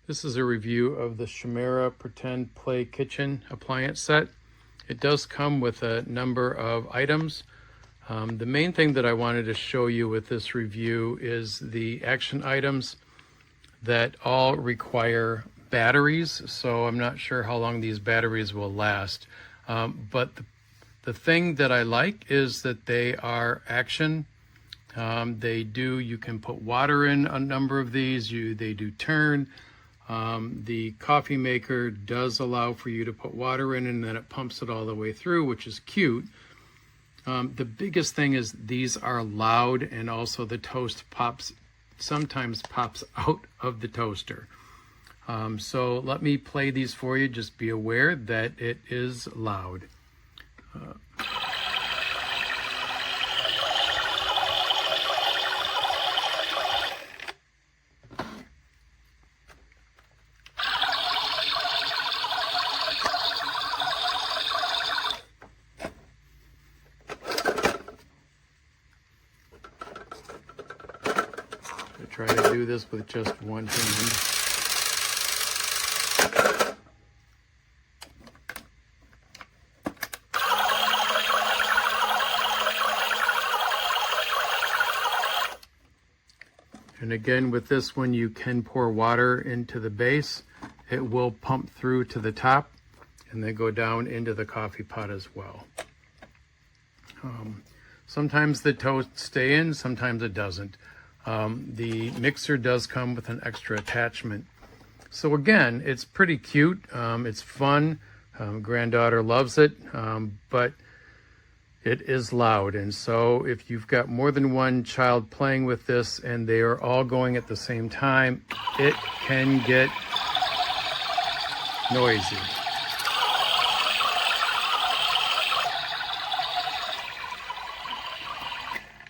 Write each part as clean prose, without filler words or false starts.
This is a review of the Shemira Pretend Play Kitchen appliance set. It does come with a number of items. The main thing that I wanted to show you with this review is the action items that all require batteries. So I'm not sure how long these batteries will last. But the thing that I like is that they are action. You can put water in a number of these. They do turn. The coffee maker does allow for you to put water in and then it pumps it all the way through, which is cute. The biggest thing is these are loud, and also the toast sometimes pops out of the toaster. So let me play these for you. Just be aware that it is loud. I try to do this with just one hand. And again, with this one, you can pour water into the base. It will pump through to the top and then go down into the coffee pot as well. Sometimes the toast stay in, sometimes it doesn't. The mixer does come with an extra attachment. So again, it's pretty cute. It's fun. Granddaughter loves it, but it is loud. And so if you've got more than one child playing with this and they are all going at the same time, it can get noisy.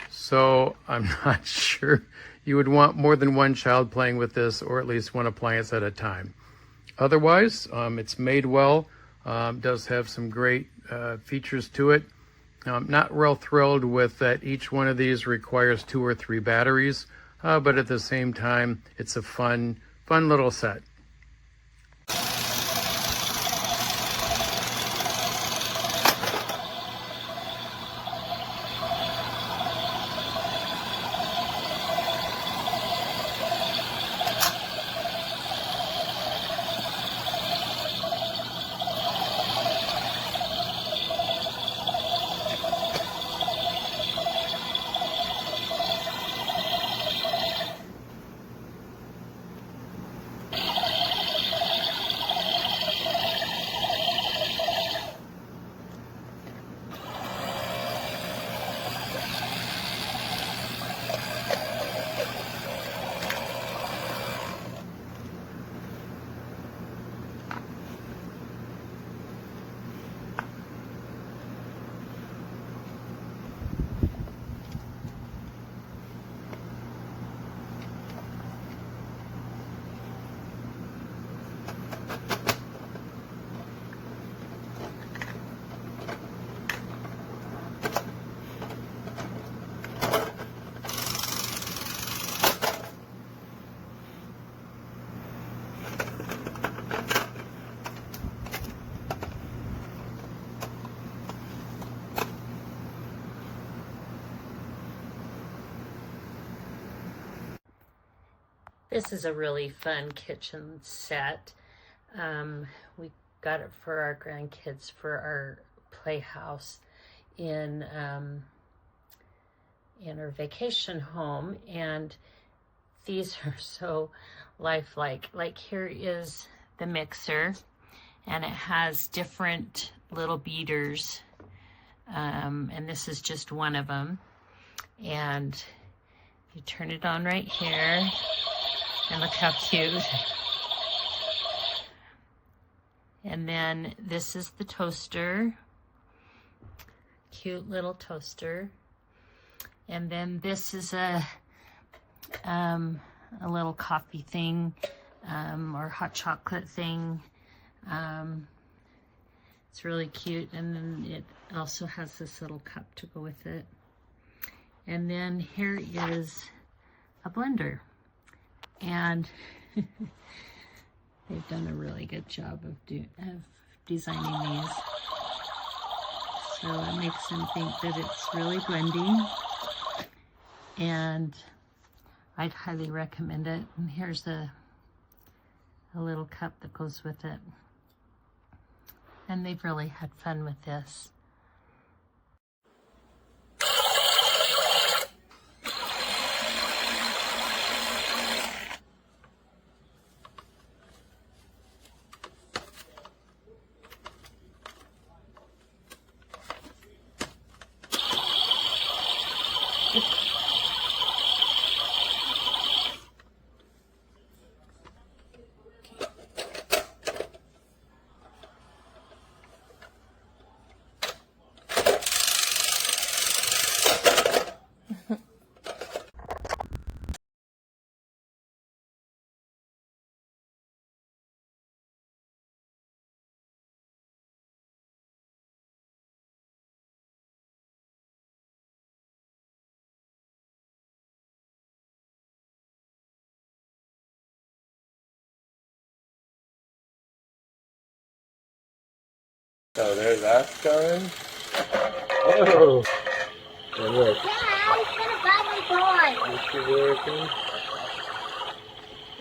So I'm not sure you would want more than one child playing with this, or at least one appliance at a time. Otherwise, it's made well, does have some great features to it. Not real thrilled with that each one of these requires 2 or 3 batteries, but at the same time, it's a fun little set. This is a really fun kitchen set. We got it for our grandkids for our playhouse in our vacation home, and these are so lifelike. Like, here is the mixer, and it has different little beaters, and this is just one of them. And you turn it on right here. And look how cute. And then this is the toaster. Cute little toaster. And then this is a little coffee thing, or hot chocolate thing. It's really cute. And then it also has this little cup to go with it. And then here is a blender. And They've done a really good job of designing these. So it makes them think that it's really blending. And I'd highly recommend it. And here's a little cup that goes with it. And they've really had fun with this. So there that's going. Oh! And look. Yeah, I was gonna buy my toy. This is working.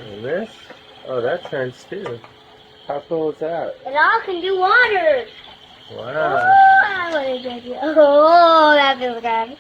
And this? Oh, that turns too. How cool is that? It all can do water. Wow. Oh, what is it? Oh, that feels good.